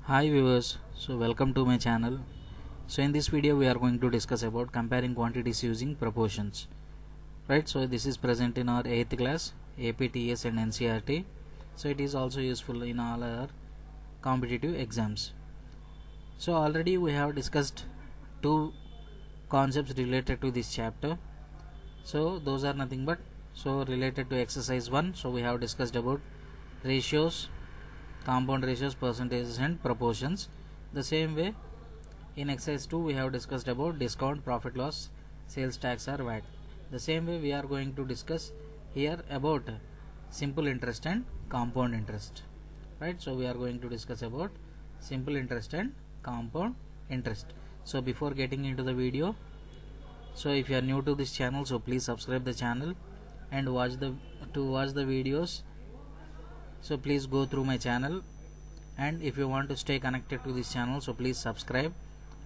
Hi viewers, so welcome to my channel. So in this video we are going to discuss about comparing quantities using proportions. Right, so this is present in our 8th class APTS and NCRT. So it is also useful in all our competitive exams. So already we have discussed two concepts related to this chapter. So those are nothing but related to exercise 1. So we have discussed about ratios, compound ratios, percentages and proportions. The same way in exercise 2 we have discussed about discount, profit loss, sales tax or VAT. The same way we are going to discuss here about simple interest and compound interest. Right, so we are going to discuss about simple interest and compound interest. So before getting into the video, so if you are new to this channel, so please subscribe the channel and watch the videos. So please go through my channel, and if you want to stay connected to this channel, so please subscribe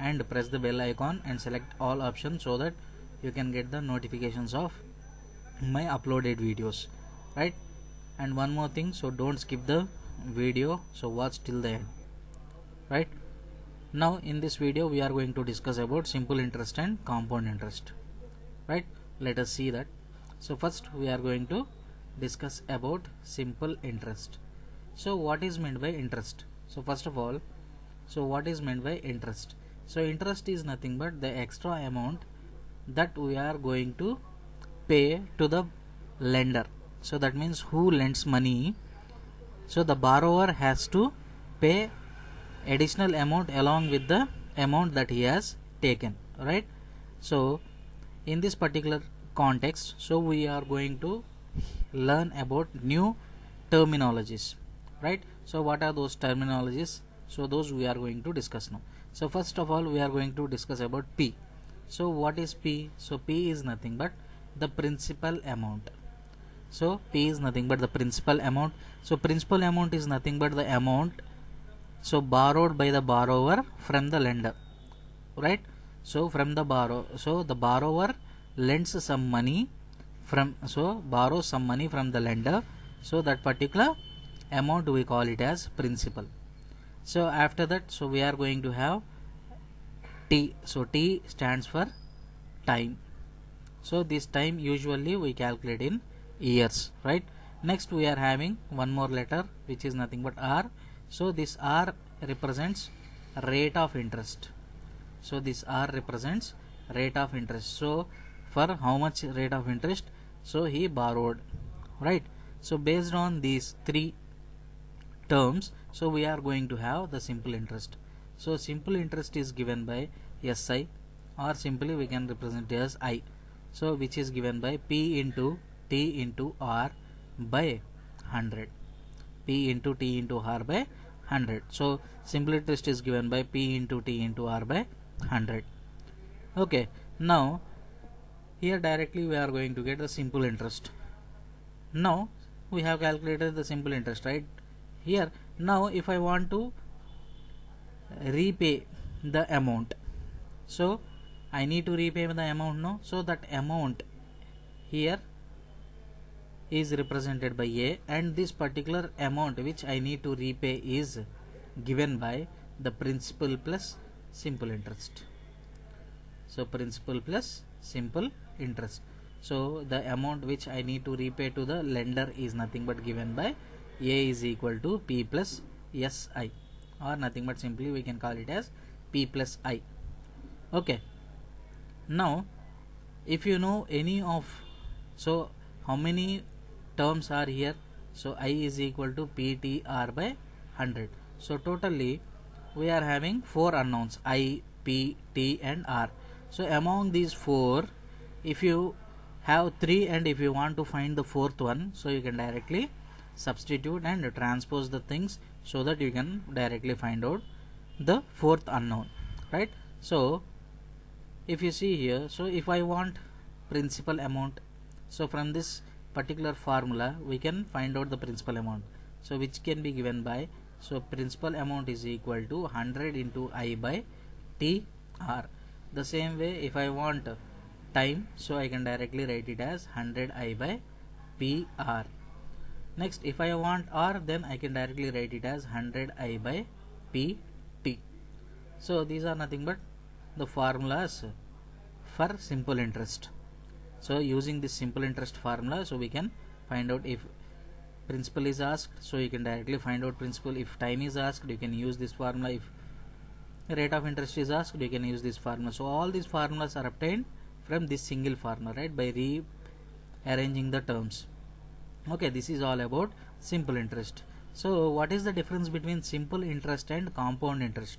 and press the bell icon and select all options so that you can get the notifications of my uploaded videos. Right, and one more thing, so don't skip the video, so watch till the end. Right, now in this video we are going to discuss about simple interest and compound interest. Right, let us see that. So first we are going to discuss about simple interest. So what is meant by interest? So first of all, so what is meant by interest? So interest is nothing but the extra amount that we are going to pay to the lender. So that means who lends money, so the borrower has to pay additional amount along with the amount that he has taken. Right, so in this particular context, so we are going to learn about new terminologies. Right, so what are those terminologies? So those we are going to discuss now. So first of all we are going to discuss about P. So what is P? So P is nothing but the principal amount. So P is nothing but the principal amount. So principal amount is nothing but the amount so borrowed by the borrower from the lender. Right, so from the the borrower lends some money from, so borrows some money from the lender, so that particular amount we call it as principal. So after that, so we are going to have T. So T stands for time. So this time usually we calculate in years. Right, next we are having one more letter which is nothing but R. So this R represents rate of interest. So this R represents rate of interest. So for how much rate of interest so he borrowed. Right, so based on these three terms, so we are going to have the simple interest. So simple interest is given by SI, or simply we can represent it as I, so which is given by P into T into R by 100. P into T into R by 100. So simple interest is given by P into T into R by 100. Okay, now here directly we are going to get the simple interest. Now we have calculated the simple interest. Right, here now if I want to repay the amount, so I need to repay the amount now. So that amount here is represented by A, and this particular amount which I need to repay is given by the principal plus simple interest. So principal plus simple interest. So the amount which I need to repay to the lender is nothing but given by A is equal to P plus SI, or nothing but simply we can call it as P plus I. Okay, now if you know any of, so how many terms are here? So I is equal to PTR by 100. So totally we are having 4 unknowns, I, P, T and R. So among these 4, if you have 3 and if you want to find the 4th one, so you can directly substitute and transpose the things so that you can directly find out the 4th unknown. Right, so if you see here, so if I want principal amount, so from this particular formula we can find out the principal amount, so which can be given by, so principal amount is equal to 100 into I by T R. The same way if I want time, so I can directly write it as 100 I by P R. Next if I want R, then I can directly write it as 100 I by pt. So these are nothing but the formulas for simple interest. So using this simple interest formula, so we can find out if principal is asked, so you can directly find out principal. If time is asked, you can use this formula. If rate of interest is asked, you can use this formula. So all these formulas are obtained from this single formula, right, by rearranging the terms. Okay, this is all about simple interest. So what is the difference between simple interest and compound interest?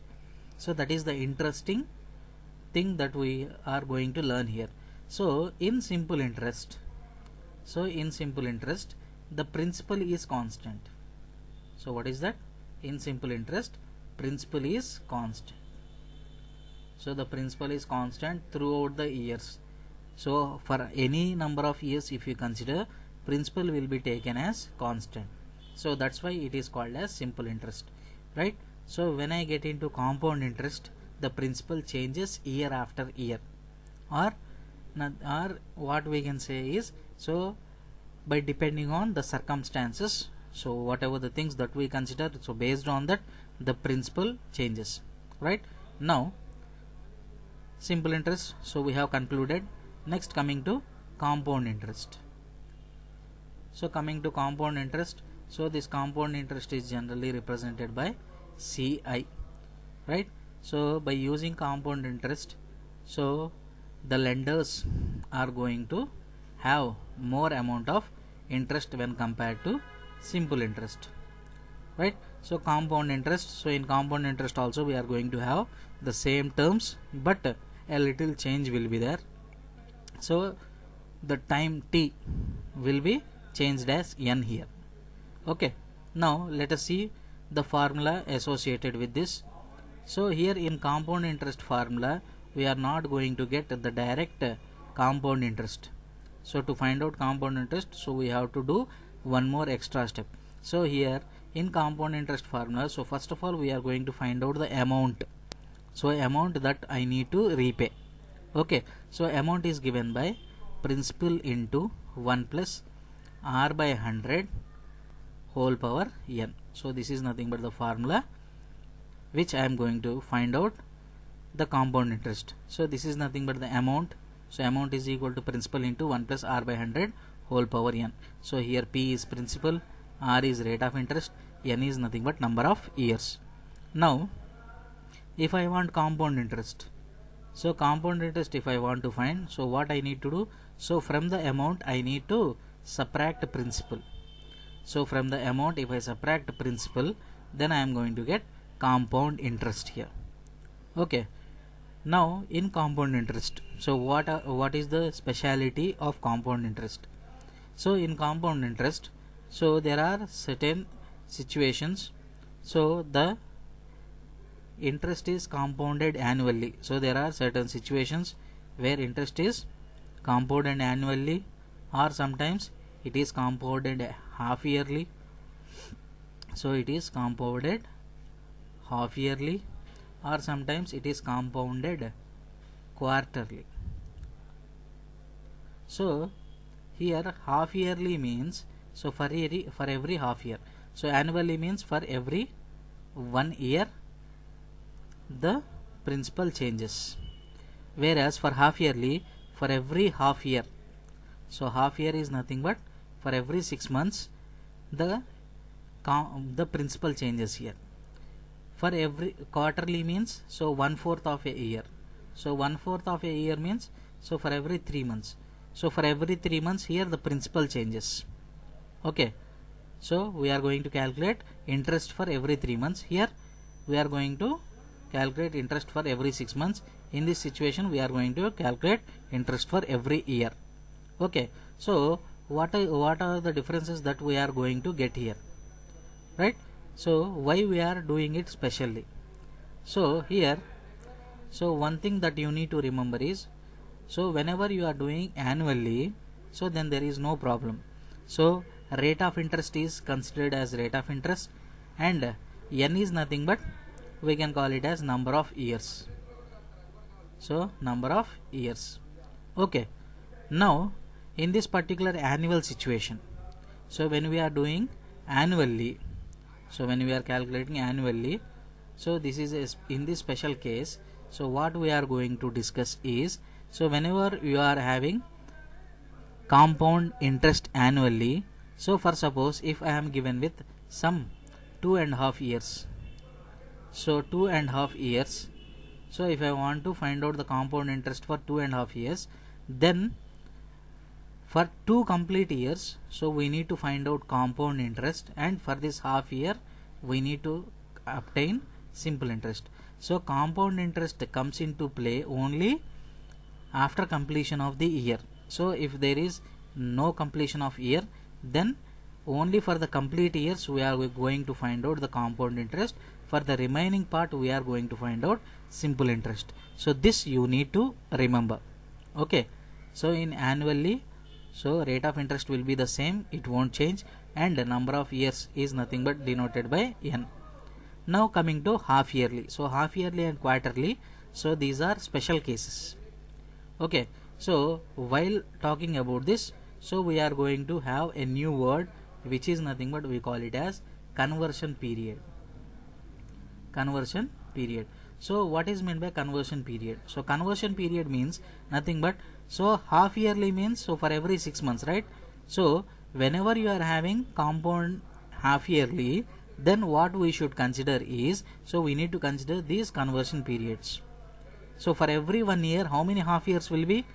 So that is the interesting thing that we are going to learn here. So in simple interest, the principal is constant. So what is that? In simple interest, principal is constant. So the principal is constant throughout the years. So for any number of years, if you consider, principal will be taken as constant. So that's why it is called as simple interest, right? So when I get into compound interest, the principal changes year after year, or what we can say is, so by depending on the circumstances, so whatever the things that we consider, so based on that the principal changes, right? Now simple interest, so we have concluded. Next, coming to compound interest. So coming to compound interest, so this compound interest is generally represented by CI, right? So by using compound interest, so the lenders are going to have more amount of interest when compared to simple interest, right? So compound interest, so in compound interest also we are going to have the same terms, but a little change will be there. So the time t will be changed as n here. Okay, now let us see the formula associated with this. So here in compound interest formula, we are not going to get the direct compound interest. So to find out compound interest, so we have to do one more extra step. So here in compound interest formula, so first of all we are going to find out the amount. So amount that I need to repay. Okay, so amount is given by principal into 1 plus r by 100 whole power n. So this is nothing but the formula which I am going to find out the compound interest. So this is nothing but the amount. So amount is equal to principal into 1 plus r by 100 whole power n. So here p is principal, r is rate of interest, n is nothing but number of years. Now if I want compound interest, so compound interest if I want to find, so what I need to do, so from the amount I need to subtract principal. So from the amount if I subtract principal, then I am going to get compound interest here. Okay, now in compound interest, so what is the speciality of compound interest? So in compound interest, so there are certain situations, so the interest is compounded annually. So there are certain situations where interest is compounded annually, or sometimes it is compounded half yearly. So it is compounded half yearly, or sometimes it is compounded quarterly. So here half yearly means, so for every half year. So annually means for every 1 year the principal changes, whereas for half yearly, for every half year. So half year is nothing but for every 6 months the principal changes here. For every quarterly means, so 1/4 of a year. So 1/4 of a year means, so for every 3 months. So for every 3 months here the principal changes. Okay, so we are going to calculate interest for every 3 months. Here we are going to calculate interest for every 6 months. In this situation we are going to calculate interest for every year. Okay, so what are the differences that we are going to get here, right? So why we are doing it specially? So here, so one thing that you need to remember is, so whenever you are doing annually, so then there is no problem. So rate of interest is considered as rate of interest, and n is nothing but, we can call it as number of years. So number of years. Okay, now in this particular annual situation, so when we are doing annually, so when we are calculating annually, So this is in this special case. So what we are going to discuss is, so whenever you are having compound interest annually, so for suppose if I am given with some 2.5 years, so 2.5 years, so if I want to find out the compound interest for 2.5 years, then for 2 complete years, so we need to find out compound interest, and for this half year we need to obtain simple interest. So compound interest comes into play only after completion of the year. So if there is no completion of year, then only for the complete years we are going to find out the compound interest. For the remaining part we are going to find out simple interest. So this you need to remember. Okay, so in annually, so rate of interest will be the same, it won't change, and the number of years is nothing but denoted by n. Now coming to half yearly. So half yearly and quarterly, so these are special cases. Okay, so while talking about this, so we are going to have a new word which is nothing but we call it as conversion period. Conversion period. So what is meant by conversion period? So conversion period means nothing but, so half yearly means, so for every 6 months, right? So whenever you are having compound half yearly, then what we should consider is, so we need to consider these conversion periods. So for every 1 year, how many half years will be?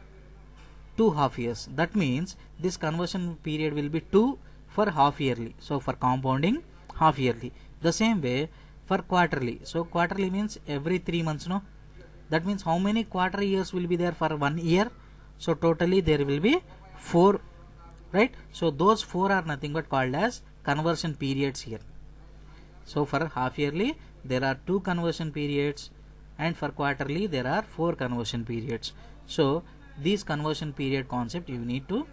2 half years. That means this conversion period will be 2 for half yearly. So for compounding half yearly. The same way for quarterly. So quarterly means every 3 months, no? That means how many quarter years will be there for 1 year? So totally there will be 4, right? So those 4 are nothing but called as conversion periods here. So for half yearly there are 2 conversion periods, and for quarterly there are 4 conversion periods. So these conversion period concept you need to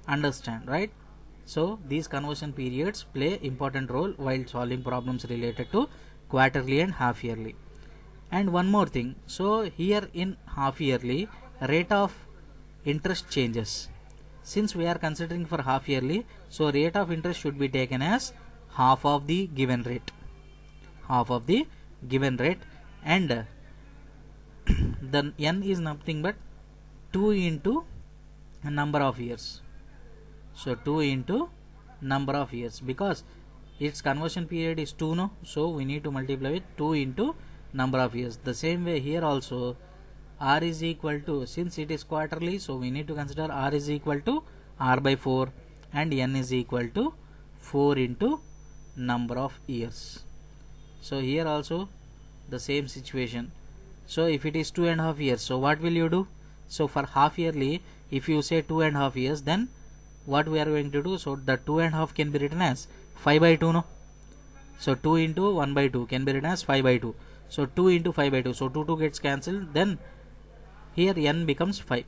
understand, right? So these conversion periods play important role while solving problems related to quarterly and half yearly. And one more thing, so here in half yearly rate of interest changes. Since we are considering for half yearly, so rate of interest should be taken as half of the given rate, half of the given rate, and the n is nothing but 2 into number of years. So 2 into number of years, because its conversion period is 2, no? So we need to multiply with 2 into number of years. The same way here also, r is equal to, since it is quarterly, so we need to consider r is equal to r by 4, and n is equal to 4 into number of years. So here also the same situation. So if it is 2.5 years, so what will you do? So for half yearly, if you say 2.5 years, then what we are going to do? So the 2.5 can be written as 5 by 2, no? So 2 into 1 by 2 can be written as 5 by 2. So 2 into 5 by 2. So 2 gets cancelled. Then here n becomes 5.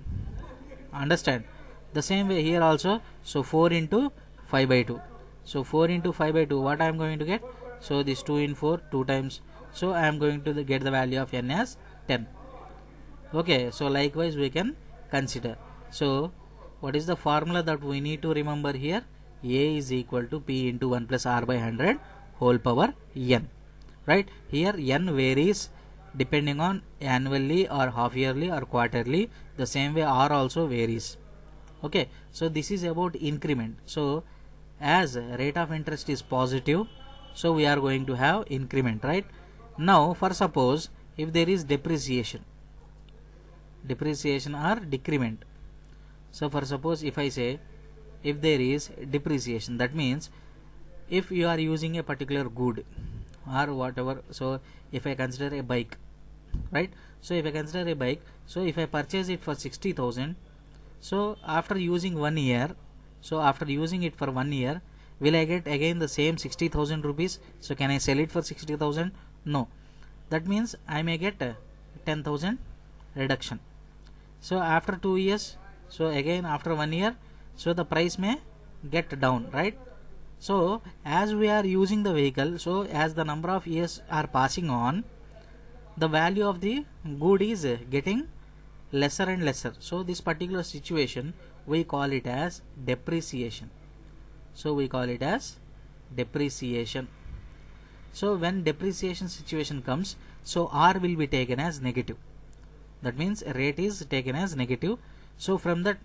Understand? The same way here also. So 4 into 5 by 2. So 4 into 5 by 2. What I am going to get? So this 2 in 4 2 times. So I am going to get the value of n as 10. Okay. So likewise we can consider. So what is the formula that we need to remember here? A is equal to P into 1 plus R by 100 whole power n. Right? Here n varies depending on annually or half yearly or quarterly. The same way R also varies. Okay. So this is about increment. So as rate of interest is positive, so we are going to have increment, right? Now for suppose if there is depreciation or decrement. So for suppose if I say if there is depreciation, that means if you are using a particular good or whatever. So if I consider a bike, right? So if I consider a bike, so if I purchase it for 60,000, so after using 1 year, so after using it for 1 year, will I get again the same 60,000 rupees? So can I sell it for 60,000? No. That means I may get 10,000 reduction. So after 2 years, so again after 1 year, so the price may get down, right? So as we are using the vehicle, so as the number of years are passing on, the value of the good is getting lesser and lesser. So this particular situation we call it as depreciation. So we call it as depreciation. So when depreciation situation comes, so R will be taken as negative. That means rate is taken as negative. So from that,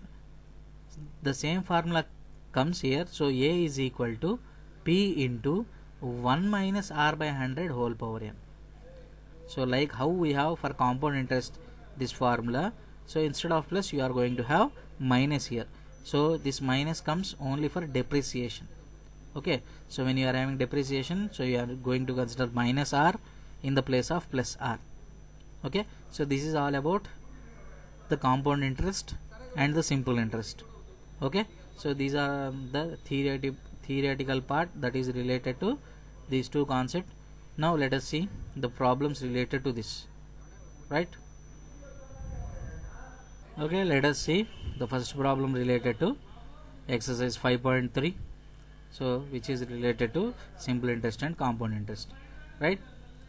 the same formula comes here. So A is equal to P into 1 minus R by 100 whole power n. So like how we have for compound interest this formula, so instead of plus you are going to have minus here. So this minus comes only for depreciation. Okay, so when you are having depreciation, so you are going to consider minus R in the place of plus R. Okay, so this is all about the compound interest and the simple interest. Okay, so these are the theoretical part that is related to these two concepts. Now let us see the problems related to this, right? Okay, let us see the first problem related to exercise 5.3, so which is related to simple interest and compound interest, right?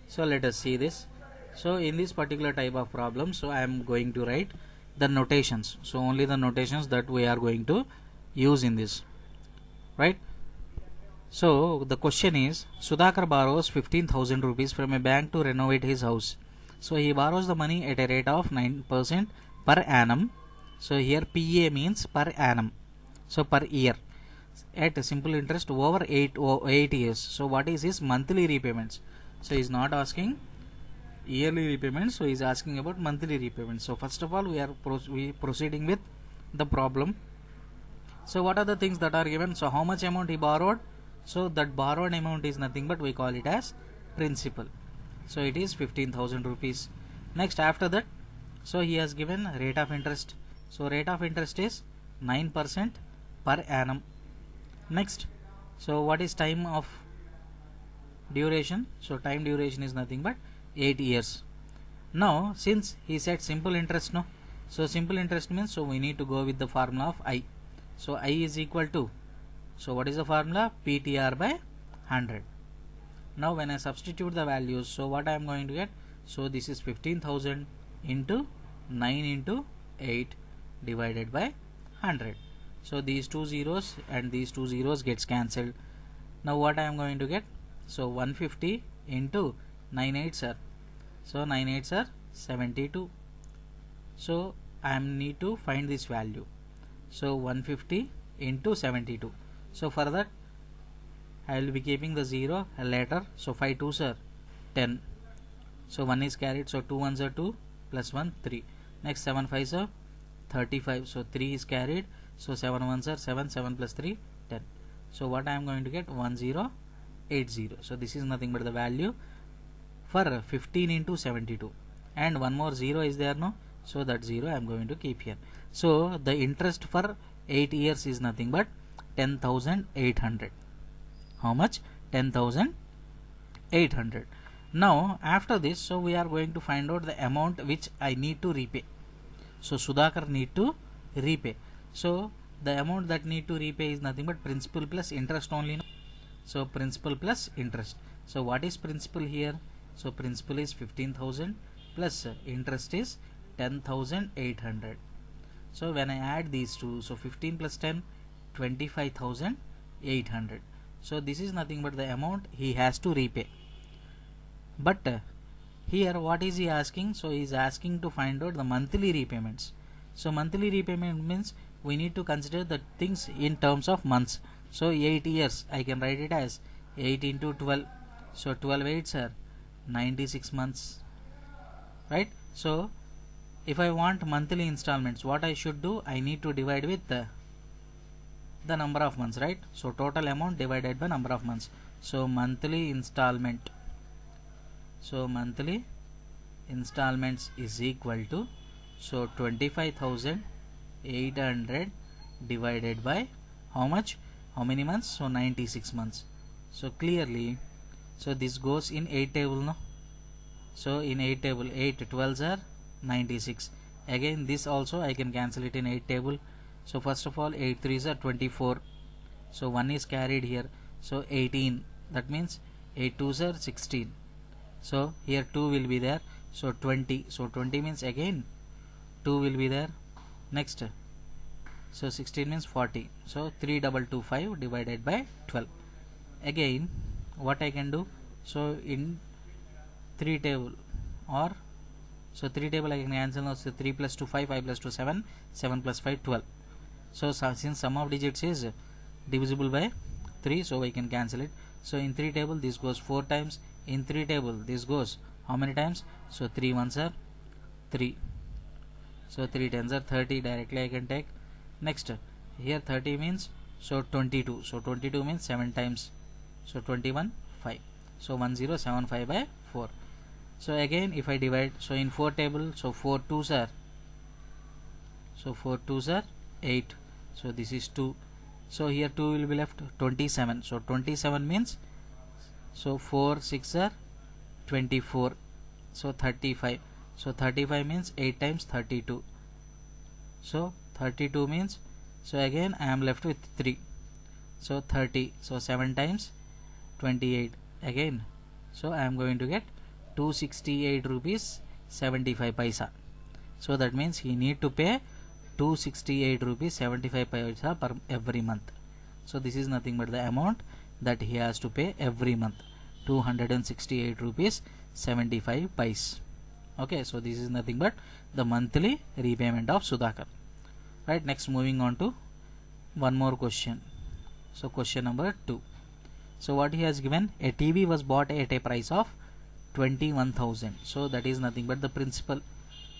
So let us see this. So in this particular type of problem, so I am going to write the notations, so only the notations that we are going to use in this, right? So the question is, Sudhakar borrows 15,000 rupees from a bank to renovate his house. So he borrows the money at a rate of 9% per annum. So here PA means per annum, so per year, at simple interest over 8 years. So what is his monthly repayments? So he is not asking yearly repayments, so he is asking about monthly repayments. So first of all, we are proceeding with the problem. So what are the things that are given? So how much amount he borrowed? So that borrowed amount is nothing but we call it as principal. So it is 15,000 rupees. Next, after that, so he has given rate of interest. So rate of interest is 9% per annum. Next, so what is time of duration? So time duration is nothing but 8 years. Now since he said simple interest, no, so simple interest means, so we need to go with the formula of I. So I is equal to, so what is the formula? PTR by 100. Now when I substitute the values, so what I am going to get? So this is 15,000 into 9 into 8 divided by 100. So these two zeros and these two zeros gets cancelled. Now what I am going to get? So 150 into 9 8s are, so 9 8s are 72. So I need to find this value. So 150 into 72. So for that I will be keeping the 0 later. So 5 2s are 10. So 1 is carried. So 2 1s are 2 plus 1 3. Next 7 5s are 35. So 3 is carried. So 7 1s are 7. 7 plus 3 10. So what I am going to get? 1080. So this is nothing but the value for 15 into 72. And one more 0 is there, no? So that 0 I am going to keep here. So the interest for 8 years is nothing but 10,800. How much? 10,800. Now after this, so we are going to find out the amount which I need to repay. So Sudhakar need to repay. So the amount that need to repay is nothing but principal plus interest only. So principal plus interest. So what is principal here? So principal is 15,000 plus interest is 10,800. So when I add these two, so 15 plus 10, 25,800. So this is nothing but the amount he has to repay. But here what is he asking? So he is asking to find out the monthly repayments. So monthly repayment means we need to consider the things in terms of months. So 8 years, I can write it as 8 into 12. So 12 8s are 96 months, right? So if I want monthly installments, what I should do? I need to divide with the number of months, right? So total amount divided by number of months. So monthly installment. So monthly installments is equal to, so 25,800 divided by how much? How many months? So 96 months. So clearly, so this goes in 8 table, no? So in 8 table, 8 12s are 96. Again this also I can cancel it in 8 table. So first of all 8 3s are 24. So 1 is carried here. So 18. That means 8 2s are 16. So here 2 will be there. So 20. So 20 means again 2 will be there. Next, so 16 means 40. So 3225 divided by 12. Again what I can do? So in 3 table, or so 3 table I can cancel now. So 3 plus 2 5, 5 plus 2 7, 7 plus 5 12. So since sum of digits is divisible by 3, so we can cancel it. So in 3 table this goes 4 times. In 3 table this goes how many times? So 3 ones are 3. So 3 tens are 30. Directly I can take. Next, here 30 means so 22. So 22 means 7 times. So 21 5. So 1075 by 4. So again if I divide, so in 4 table, so 4 2s are, so 4 2s are 8. So this is 2. So here 2 will be left, 27. So 27 means, so 4 6 are 24. So 35. So 35 means 8 times 32. So 32 means, so again I am left with 3. So 30. So 7 times 28 again. So I am going to get 268 rupees 75 paisa. So that means he need to pay 268 rupees 75 paisa per every month. So this is nothing but the amount that he has to pay every month, 268 rupees 75 paise. Okay, so this is nothing but the monthly repayment of Sudhakar. Right, next moving on to one more question. So question number 2. So what he has given, a TV was bought at a price of 21,000. So that is nothing but the principal.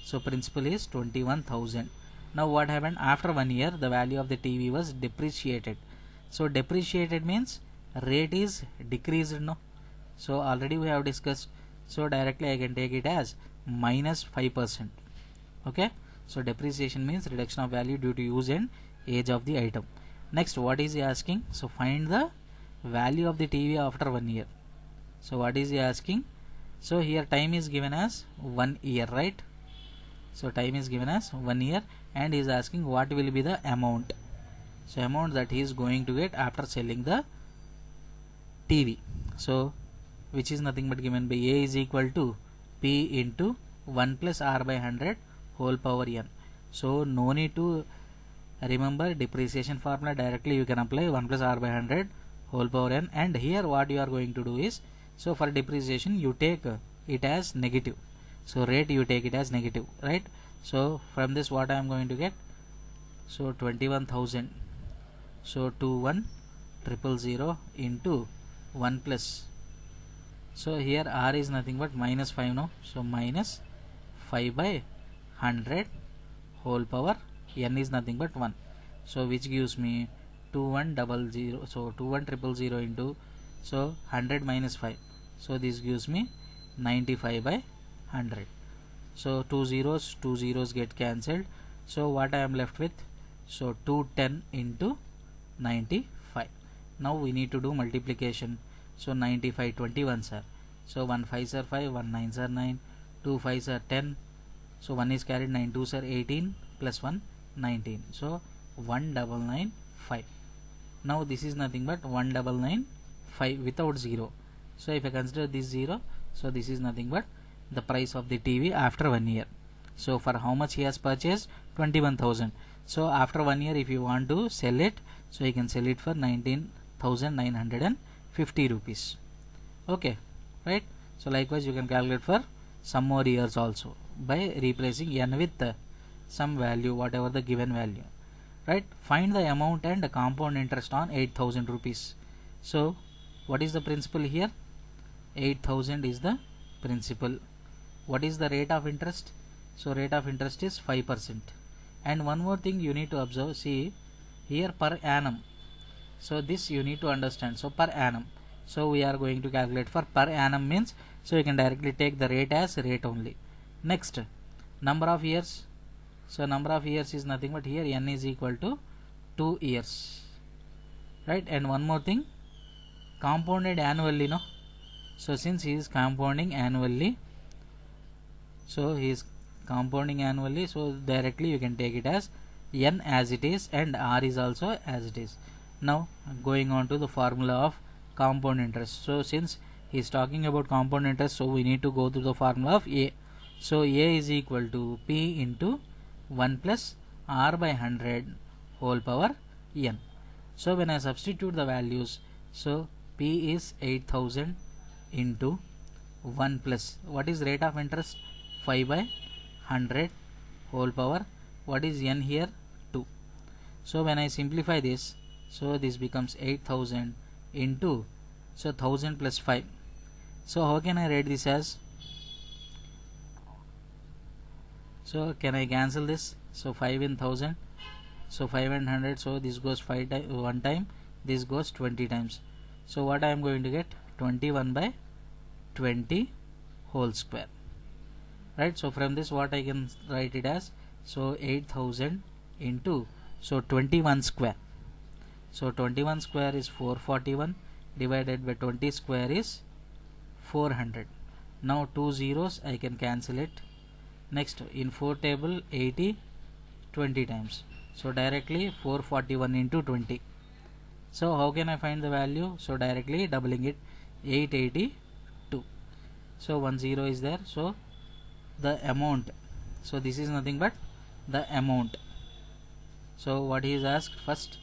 So principal is 21,000. Now what happened, after 1 year the value of the TV was depreciated. So depreciated means rate is decreased, no? So already we have discussed. So directly I can take it as minus 5%. Okay, so depreciation means reduction of value due to use and age of the item. Next, what is he asking? So find the value of the TV after 1 year. So what is he asking? So here time is given as 1 year, right? So time is given as 1 year, and he is asking what will be the amount. So amount that he is going to get after selling the TV. So which is nothing but given by A is equal to P into 1 plus R by 100 whole power n. So no need to remember depreciation formula, directly you can apply 1 plus R by 100 whole power n. And here what you are going to do is, so for depreciation you take it as negative. So rate you take it as negative, right? So from this what I am going to get? So 21,000. So 21,000 into 1 plus. So here R is nothing but minus 5, no? So minus 5 by 100 whole power n is nothing but 1. So which gives me 2100. So 21,000 into, so 100 minus 5. So this gives me 95 by 100. So two zeros get cancelled. So what I am left with? So 210 into 95. Now we need to do multiplication. So 95 21s are. So 1 5s are 5, 1 9s are 9, 2 5s are 10. So 1 is carried, 9 2s are 18 plus 1 19. So 1995. Now this is nothing but 1995 without 0. So if I consider this 0, so this is nothing but the price of the TV after 1 year. So for how much he has purchased? 21,000. So after 1 year if you want to sell it, so you can sell it for 19,950 rupees. Okay, right? So likewise you can calculate for some more years also by replacing n with some value, whatever the given value, right? Find the amount and the compound interest on 8,000 rupees. So what is the principal here? 8,000 is the principal. What is the rate of interest? So rate of interest is 5%. And one more thing you need to observe, see here per annum. So this you need to understand. So per annum. So we are going to calculate for per annum means, so you can directly take the rate as rate only. Next, number of years. So number of years is nothing but here n is equal to 2 years, right? And one more thing, compounded annually, no? So since he is compounding annually, so he is compounding annually, so directly you can take it as n as it is and r is also as it is. Now going on to the formula of compound interest. So since he is talking about compound interest, so we need to go to the formula of A. So A is equal to P into 1 plus R by 100 whole power n. So when I substitute the values, so P is 8,000 into 1 plus what is rate of interest, 5 by 100 whole power, what is n here, 2. So when I simplify this, so this becomes 8000 into, so 1000 plus 5. So how can I write this as, so can I cancel this, so 5 in 1000, so 5 and 100, so this goes 5 one time, this goes 20 times. So what I am going to get, 21 by 20 whole square, right? So from this what I can write it as, so 8000 into, so 21 square, so 21 square is 441 divided by 20 square is 400. Now 2 zeros I can cancel it. Next in 4 table 80 20 times, so directly 441 into 20. So how can I find the value? So directly doubling it, 882. So 1 0 is there, so the amount, so this is nothing but the amount. So what he is asked first,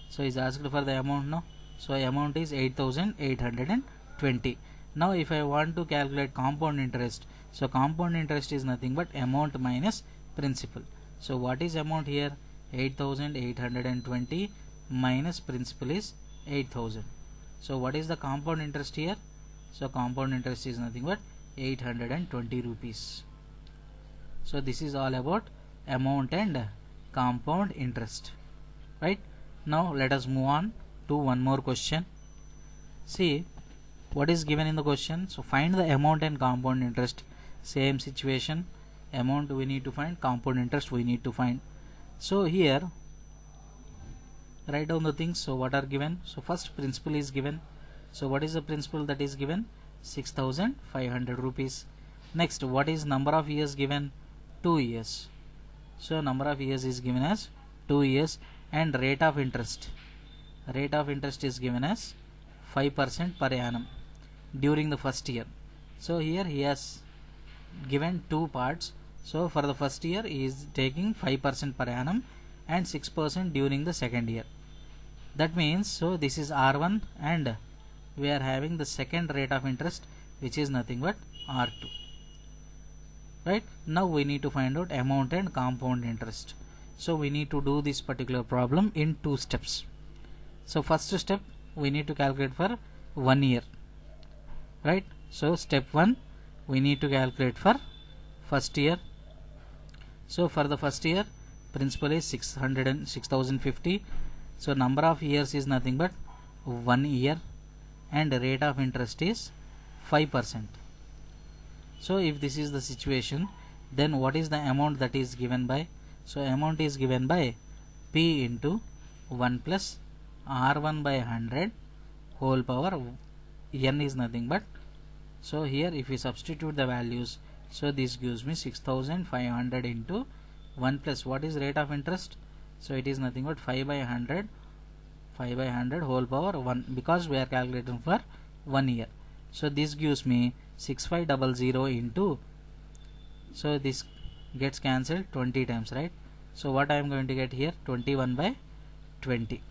so he is asked for the amount, no? So amount is 8820. Now if I want to calculate compound interest, so compound interest is nothing but amount minus principal. So what is amount here? 8820 minus principal is 8000. So what is the compound interest here? So compound interest is nothing but 820 rupees. So this is all about amount and compound interest, right? Now let us move on to one more question. See what is given in the question. So find the amount and compound interest. Same situation, amount we need to find, compound interest we need to find. So here write down the things. So what are given? So first principal is given. So what is the principal that is given? 6500 rupees. Next, what is number of years given? 2 years. So number of years is given as 2 years, and rate of interest. Rate of interest is given as 5% per annum during the first year. So here he has given two parts. So for the first year he is taking 5% per annum and 6% during the second year. That means, so this is R1 and we are having the second rate of interest, which is nothing but R2. Right? Now we need to find out amount and compound interest. So we need to do this particular problem in 2 steps. So first step we need to calculate for 1 year. Right? So step 1 we need to calculate for first year. So for the first year principal is 6050. So number of years is nothing but 1 year and rate of interest is 5%. So if this is the situation, then what is the amount that is given by? So amount is given by P into 1 plus R1 by 100 whole power, n is nothing but, so here if we substitute the values, so this gives me 6500 into 1 plus what is rate of interest? So it is nothing but 5 by 100 whole power 1, because we are calculating for 1 year. So this gives me 6500 into, so this gets cancelled 20 times, right? So what I am going to get here, 21 by 20.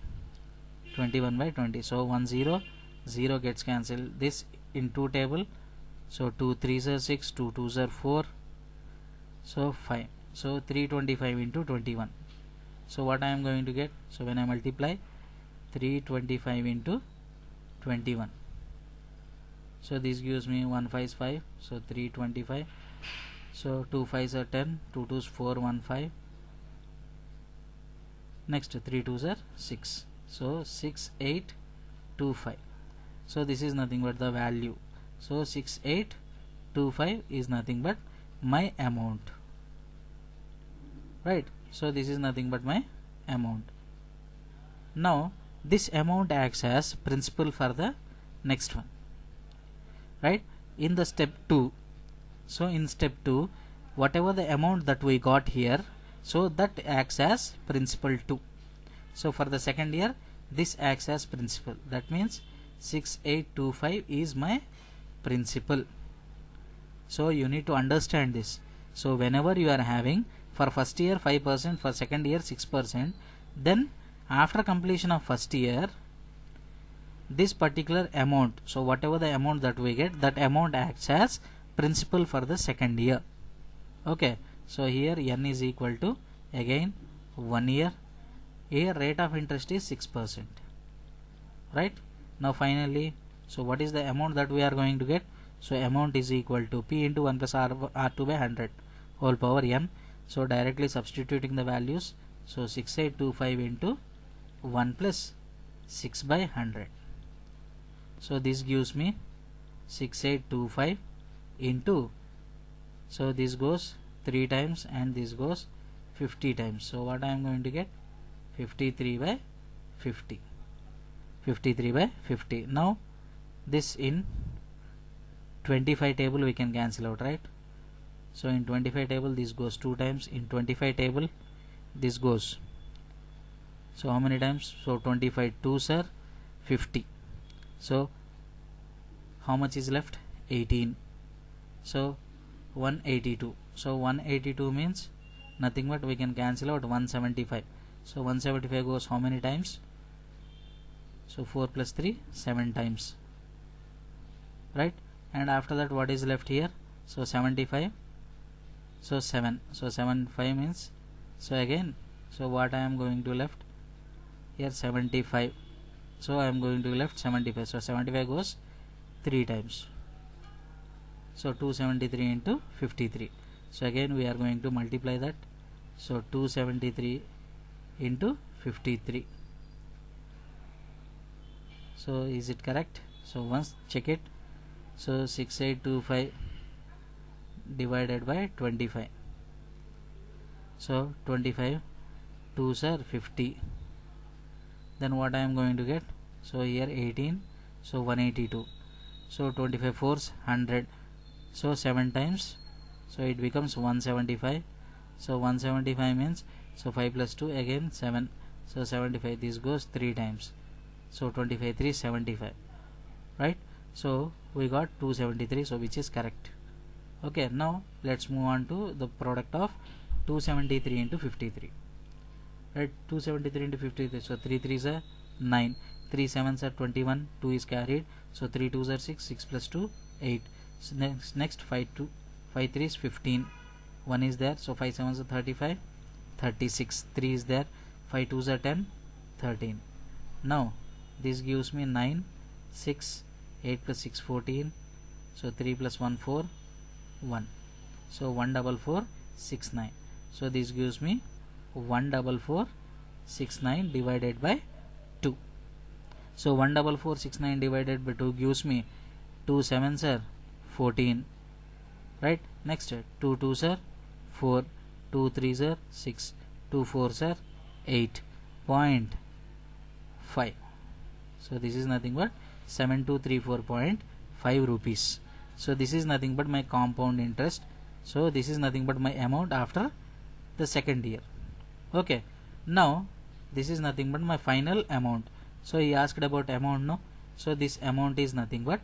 21 by 20. So 1 0 0 gets cancelled. This in 2 table. So 2 3s are 6, 2 2s are 4. So 5. So 325 into 21. So what I am going to get? So when I multiply 325 into 21. So this gives me 1 5 is 5. So 325. So 2 5s are 10, 2 2s 4, 1 5. Next 3 2s are 6. So 6825. So this is nothing but the value. So 6825 is nothing but my amount. Right? So this is nothing but my amount. Now this amount acts as principal for the next one. Right? In the step 2. So in step 2, whatever the amount that we got here, so that acts as principal 2. So for the second year, this acts as principal. That means 6825 is my principal. So you need to understand this. So whenever you are having for first year 5%, for second year 6%, then after completion of first year, this particular amount, so whatever the amount that we get, that amount acts as principal for the second year. Okay, so here n is equal to again 1 year. Here rate of interest is 6%, right? Now finally, so what is the amount that we are going to get? So amount is equal to P into 1 plus R2 by 100 whole power n. So directly substituting the values, so 6825 into 1 plus 6 by 100. So this gives me 6825 into, so this goes 3 times and this goes 50 times. So what I am going to get? 53 by 50. 53 by 50. Now this in 25 table we can cancel out, right? So in 25 table this goes 2 times. In 25 table this goes, so how many times? So 25 2s are 50. So how much is left? 18. So 182. So 182 means nothing but we can cancel out 175. So 175 goes how many times? So 4 plus 3, 7 times, right? And after that what is left here? So 75. So 7. So 75 means, so again, so what I am going to left here? 75. So I am going to left 75. So 75 goes 3 times. So 273 into 53. So again we are going to multiply that. So 273 into 53. So is it correct? So once check it. So 6825 divided by 25. So 25 2s are 50. Then what I am going to get? So here 18. So 182. So 25 4s 100. So 7 times. So it becomes 175. So 175 means, so 5 plus 2 again 7. So 75, this goes 3 times. So 25 3 75, right? So we got 273, so which is correct. Okay, now let's move on to the product of 273 into 53, right? 273 into 53, so 3 3s are 9, 3 7s are 21, 2 is carried, so 3 2s are 6, 6 plus 2 8. So next 5 3 is 15, 1 is there, so 5 7s are 35, 36, 3 is there, 5 2s are 10, 13. Now this gives me 9, 6, 8 plus 6 14, so 3 plus 1 4, 1. So 14469. So this gives me 14469 divided by 2. So 14469 divided by 2 gives me 2 7s are 14, right? Next 2 2s are 4, 2 3s are 6, 2 4s are 8.5. So this is nothing but 7234.5 rupees. So this is nothing but my compound interest. So this is nothing but my amount after the second year. Okay, now this is nothing but my final amount. So he asked about amount, no? So this amount is nothing but,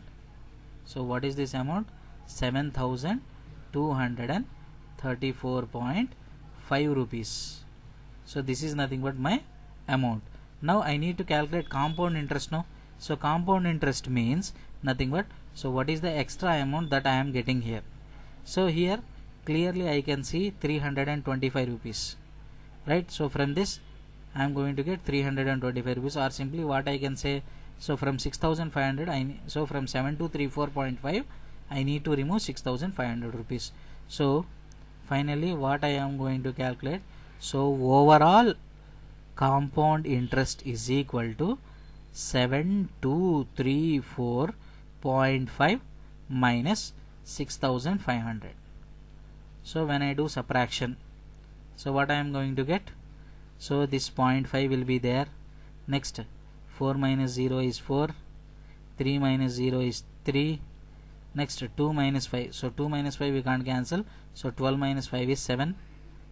so what is this amount? 7234.5 rupees. So this is nothing but my amount. Now I need to calculate compound interest, no? So compound interest means nothing but, so what is the extra amount that I am getting here? So here clearly I can see 325 rupees, right? So from this I am going to get 325 rupees, or simply what I can say, so from 6500 so from 7234.5 I need to remove 6500 rupees. So finally what I am going to calculate, so overall compound interest is equal to 7234.5 minus 6500. So when I do subtraction, so what I am going to get, so this 0.5 will be there. Next 4 minus 0 is 4, 3 minus 0 is 3, next 2 minus 5, so 2 minus 5 we can't cancel, so 12 minus 5 is 7.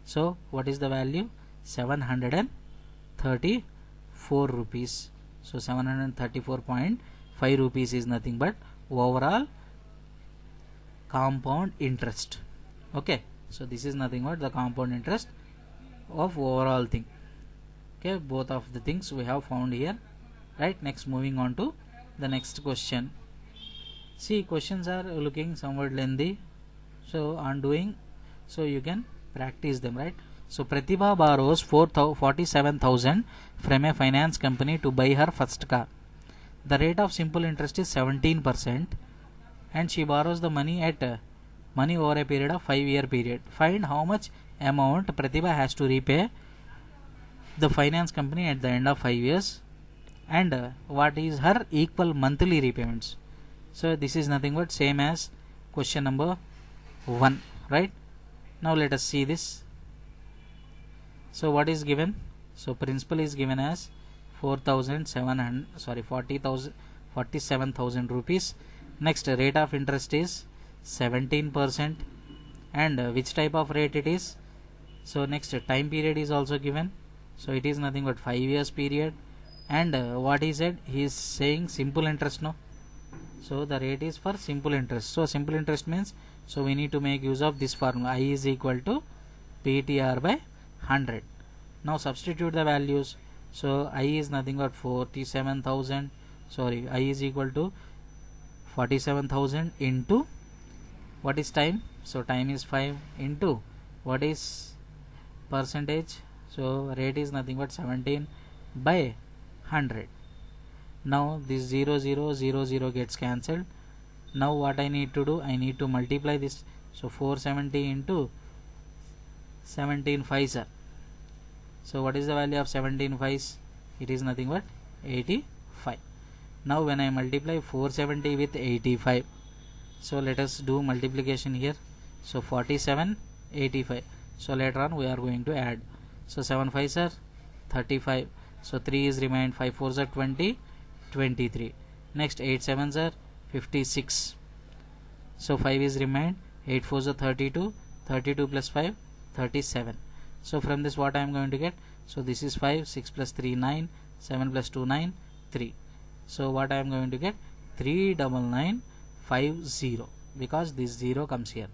So what is the value? 734 rupees. So 734.5 rupees is nothing but overall compound interest. Okay, so this is nothing but the compound interest of overall thing. Okay, both of the things we have found here, right? Next moving on to the next question. See, questions are looking somewhat lengthy, so on doing, so you can practice them, right? So Pratibha borrows 47,000 from a finance company to buy her first car. The rate of simple interest is 17%, and she borrows the money at money over a period of 5-year period. Find how much amount Pratibha has to repay the finance company at the end of 5 years, and what is her equal monthly repayments. So this is nothing but same as question number 1, right? Now let us see this. So what is given? So principal is given as 47,000 rupees. Next, rate of interest is 17%, and which type of rate it is. So next, time period is also given, so it is nothing but 5 years period, and what he said, he is saying simple interest, no? So the rate is for simple interest. So simple interest means, so we need to make use of this formula, I is equal to PTR by 100. Now substitute the values. So I is nothing but 47,000, sorry, I is equal to 47,000 into what is time. So time is 5 into what is percentage. So rate is nothing but 17 by 100. Now this 0 0 0 0 gets cancelled. Now what I need to do, I need to multiply this. So 470 into 17 5s are. So what is the value of 17 5s? It is nothing but 85. Now when I multiply 470 with 85, so let us do multiplication here. So 47 85. So later on we are going to add. So 7 5s are 35. So 3 is remained, 5 4s are 20, 23. Next 8 7s are 56. So 5 is remained, 8 4s are 32, 32 plus 5 37. So from this what I am going to get? So this is 5, 6 plus 3 9, 7 plus 2 9, 3. So what I am going to get? 39950, because this 0 comes here.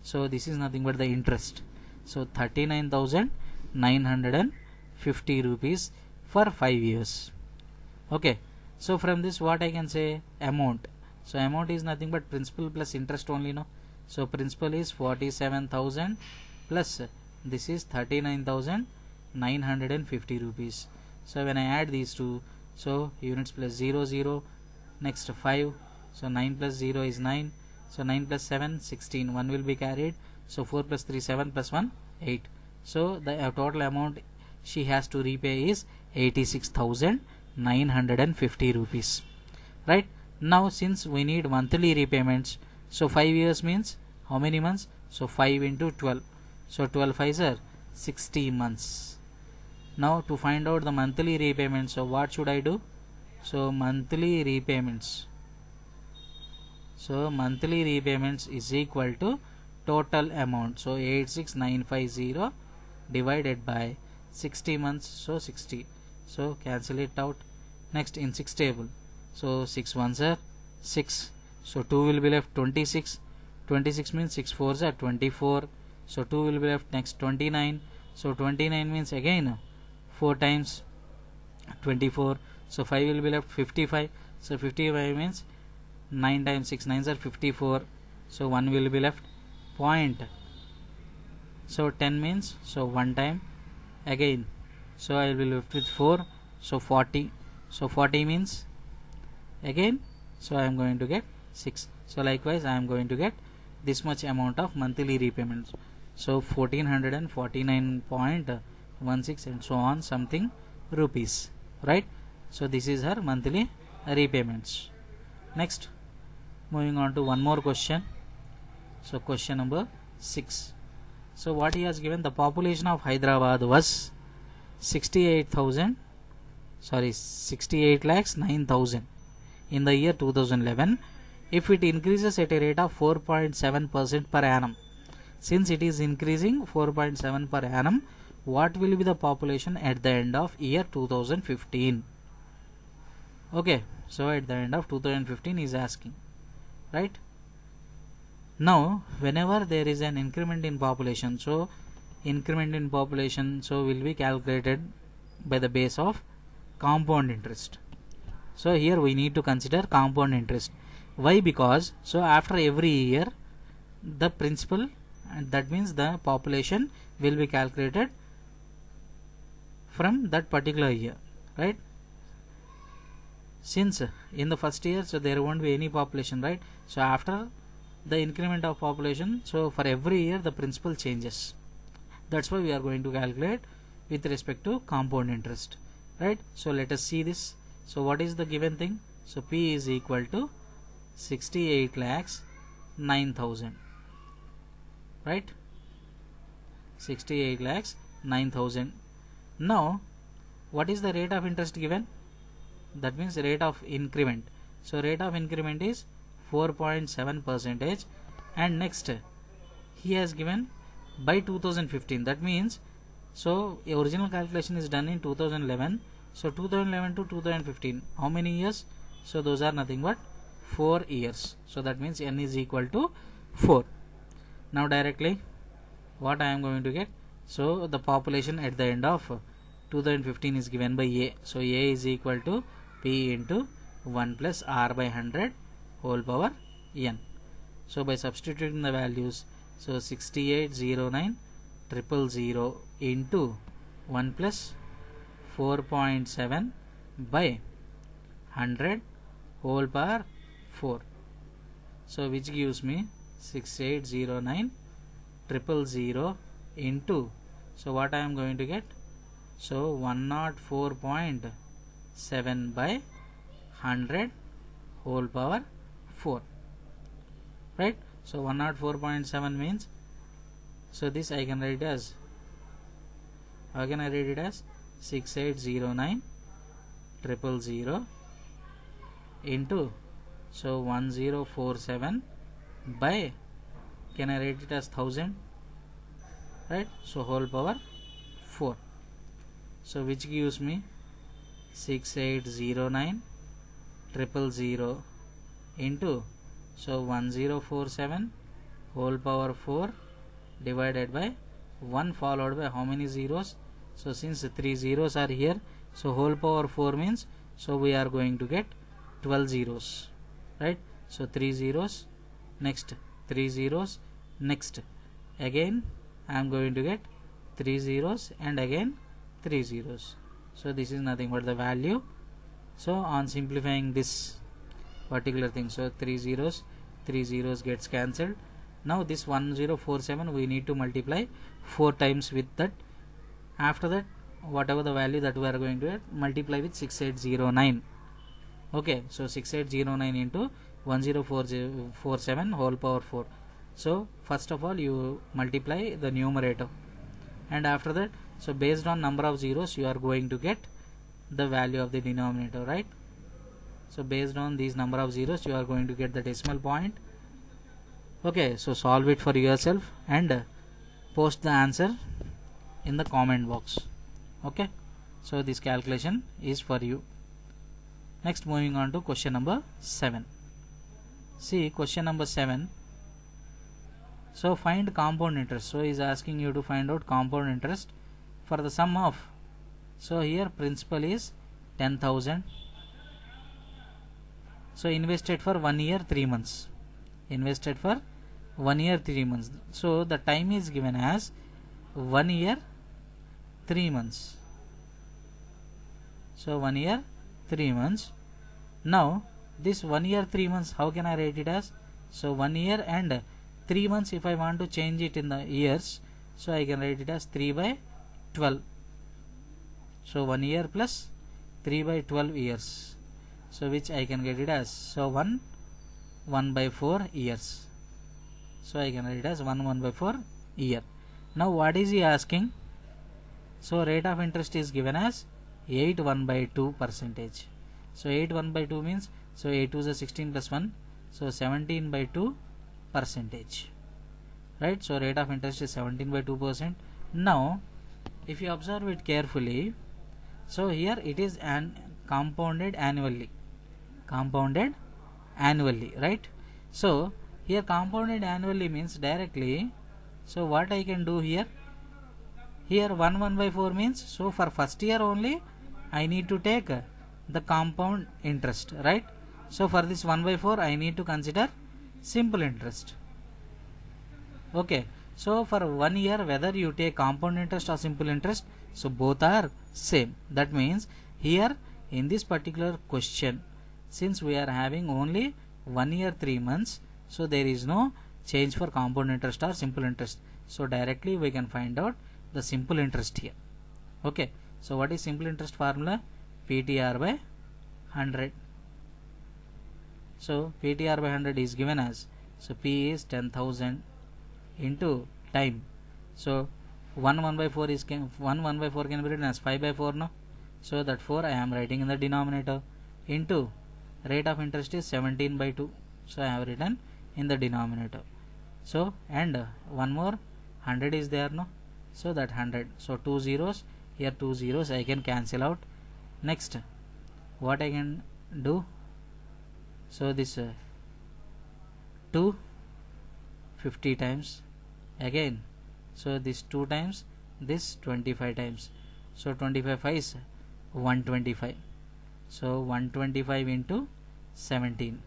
So this is nothing but the interest. So 39,950 rupees for 5 years. Okay. So from this what I can say? Amount. So amount is nothing but principal plus interest only, no? So principal is 47,000 plus this is 39,950 rupees. So when I add these two, so units plus 0 0, next 5, so 9 plus 0 is 9, so 9 plus 7 16, 1 will be carried, so 4 plus 3 7 plus 1 8. So the total amount she has to repay is 86,950 rupees, right? Now since we need monthly repayments, so 5 years means how many months? So 5 into 12, so 12 5s are 60 months. Now to find out the monthly repayments, so what should I do? So monthly repayments, so monthly repayments is equal to total amount. So 86950 divided by 60 months, so 60. So cancel it out. Next in 6 table, so 6 1s are 6, so 2 will be left 26. 26 means 6 4s are 24, so 2 will be left. Next 29, so 29 means again 4 times 24, so 5 will be left 55. So 55 means 9 times 6 9s are 54, so 1 will be left point. So 10 means, so 1 time again, so I will be left with 4, so 40. So 40 means again, so I am going to get 6. So likewise I am going to get this much amount of monthly repayments. So 1449.16 and so on something rupees, right? So this is her monthly repayments. Next, moving on to one more question. So question number 6. So what he has given, the population of Hyderabad was 68 lakhs 9,000 in the year 2011. If it increases at a rate of 4.7% per annum, since it is increasing 4.7 per annum, what will be the population at the end of year 2015? Okay, so at the end of 2015 is asking, right? Now whenever there is an increment in population, so increment in population so will be calculated by the base of compound interest. So here we need to consider compound interest. Why? Because so after every year the principal, and that means the population will be calculated from that particular year, right? Since in the first year, so there won't be any population, right? So after the increment of population, so for every year the principal changes. That's why we are going to calculate with respect to compound interest, right? So let us see this. So what is the given thing? So P is equal to 68 lakhs 9,000, right? 68 lakhs 9,000. Now what is the rate of interest given? That means rate of increment. So rate of increment is 4.7%, and next he has given by 2015. That means so original calculation is done in 2011. So 2011 to 2015, how many years? So those are nothing but 4 years. So that means n is equal to 4. Now directly what I am going to get? So the population at the end of 2015 is given by A. So A is equal to P into 1 plus R by 100 whole power n. So by substituting the values, so 6809 000 into 1 plus 4.7 by 100 whole power 4. So which gives me 6809 000 into, so what I am going to get? So 104.7 by 100 whole power 4, right? So 104.7 means, so this I can write as, how can I write it as? 6809 000 into, so 1047 by, can I write it as 1000, right? So whole power 4. So which gives me 6809 000 into, so 1047 whole power 4 divided by 1 followed by how many zeros? So since 3 zeros are here, so whole power 4 means, so we are going to get 12 zeros, right? So 3 zeros, next 3 zeros, next again I am going to get 3 zeros, and again 3 zeros. So this is nothing but the value. So on simplifying this particular thing, so 3 zeros gets cancelled. Now this 1047 we need to multiply 4 times with that. After that, whatever the value that we are going to get, multiply with 6809. Okay, so 6809 into 1047 whole power 4. So first of all you multiply the numerator, and after that, so based on number of zeros you are going to get the value of the denominator, right? So based on these number of zeros you are going to get the decimal point. Okay, so solve it for yourself and post the answer in the comment box. Okay, so this calculation is for you. Next, moving on to question number 7. See question number 7. So find compound interest. So he is asking you to find out compound interest for the sum of, so here principal is 10,000. So invested for 1 year 3 months. Invested for 1 year 3 months. So the time is given as 1 year 3 months. So 1 year 3 months. Now this 1 year 3 months, how can I write it as? So 1 year and 3 months, if I want to change it in the years, so I can write it as 3 by 12. So 1 year plus 3 by 12 years. So which I can get it as, so 1 by 4 years. So I can write it as 1 by 4 year. Now what is he asking? So rate of interest is given as 8 by 2 percentage. So 8 by 2 means, so 8 2 is 16 plus 1, so 17 by 2 percentage, right? So rate of interest is 17 by 2%. Now if you observe it carefully, so here it is compounded annually, right? So here compounded annually means directly, so what I can do here, 1 by 4 means, so for first year only I need to take the compound interest, right? So for this 1 by 4 I need to consider simple interest. Okay, so for 1 year whether you take compound interest or simple interest, so both are same. That means here in this particular question, since we are having only 1 year 3 months, so there is no change for compound interest or simple interest. So directly we can find out the simple interest here. Okay, so what is simple interest formula? PTR by 100. So PTR by 100 is given as, so P is 10,000 into time. So 1 by 4 is 1 by 4 can be written as 5 by 4 no. So that 4 I am writing in the denominator, into rate of interest is 17 by 2. So I have written in the denominator. So and one more 100 is there no. So that 100. So 2 zeros here, 2 zeros I can cancel out. Next what I can do, so this 2 50 times again, so this 2 times, this 25 times. So 25 5 is 125. So 125 into 17.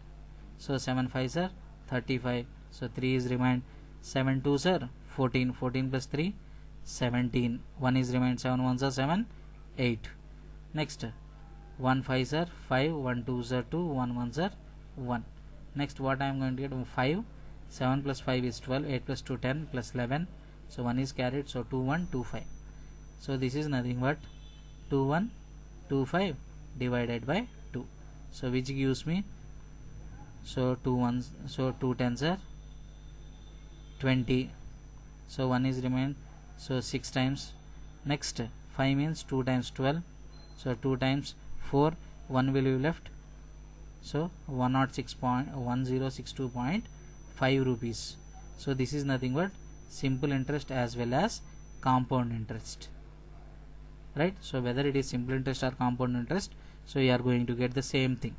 So 7 5s are 35. So 3 is remained. 7 2s are 14. 14 plus 3 17. 1 is remained. 7 1s are 7 8. Next 1 5s are 5. 1 2s are 2. 1 1s are 1. Next what I am going to get, 5. 7 plus 5 is 12. 8 plus 2 10 plus 11. So 1 is carried. So 2 1 2 5. So this is nothing but 2 1 2 5 divided by 2. So which gives me, so 2 1s, so 2 10s are 20. So 1 is remained. So 6 times. Next 5 means 2 times 12. So 2 times 4, 1 will be left. So 106.1062.5 rupees. So this is nothing but simple interest as well as compound interest, right? So whether it is simple interest or compound interest, so you are going to get the same thing.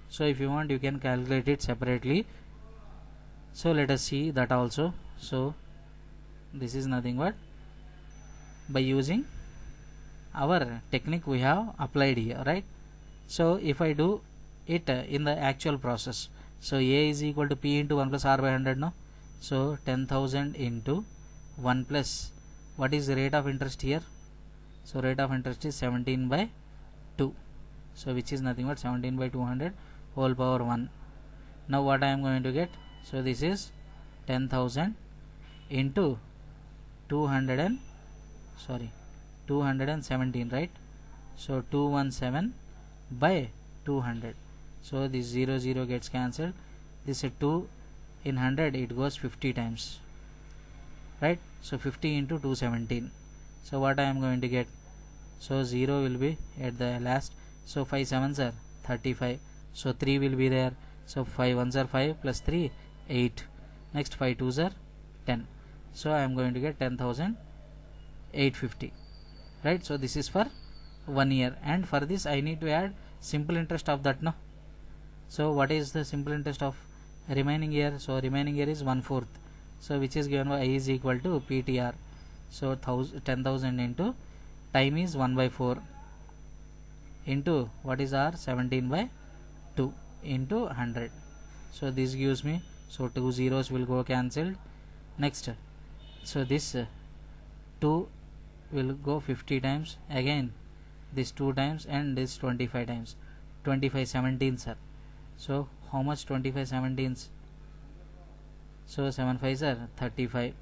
So if you want you can calculate it separately. So let us see that also. So this is nothing but by using our technique we have applied here, right? So if I do it in the actual process, so A is equal to P into 1 plus R by 100 no. So 10,000 into 1 plus, what is the rate of interest here? So rate of interest is 17 by 2. So which is nothing but 17 by 200 whole power 1. Now what I am going to get? So this is 10,000 into 217, right? So 217 by 200. So this 0 0 gets cancelled. This is 2 in 100, it goes 50 times, right? So 50 into 217. So what I am going to get? So 0 will be at the last. So 5 7s are 35. So 3 will be there. So 5 1s are 5 plus 3 8. Next 5 2s are 10. So I am going to get 10,850, right? So this is for 1 year, and for this I need to add simple interest of that no. So what is the simple interest of remaining year? So remaining year is 1/4. So which is given by I is equal to PTR. So 10,000 into time is 1 by 4 into what is R, 17 by 2 into 100. So this gives me, so 2 zeros will go cancelled. Next, so this 2 will go 50 times, again this 2 times, and this 25 times. 25 17s are. So how much 25 17s? So 7 5s are 35.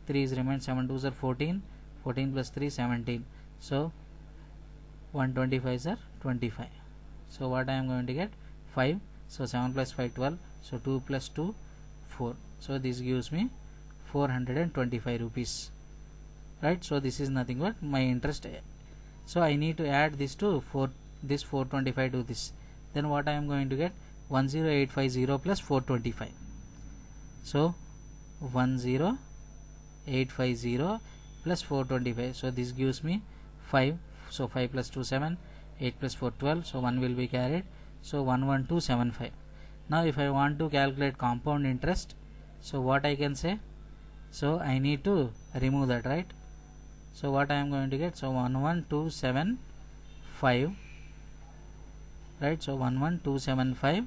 3 is remained. 7 2s are 14. 14 plus 3 17. So 125s are 25. So what I am going to get? 5. So 7 plus 5 12. So 2 plus 2 4. So this gives me 425 rupees, right? So this is nothing but my interest. So I need to add this to this 425 to this. Then what I am going to get? 10850 plus 425. So 10850 plus 425. So this gives me 5. So 5 plus 2 7. 8 plus 4 12. So 1 will be carried. So 11275. Now if I want to calculate compound interest, so what I can say? So I need to remove that, right? So what I am going to get? So 11275 right? So 11275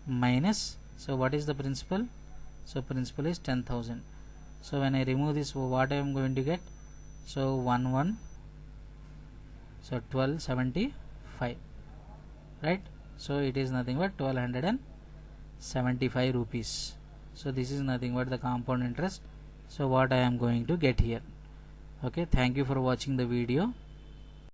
minus, so what is the principal? So principal is 10,000. So when I remove this, what I am going to get? So 1275, right? So it is nothing but 1275 rupees. So this is nothing but the compound interest. So what I am going to get here. Okay, thank you for watching the video.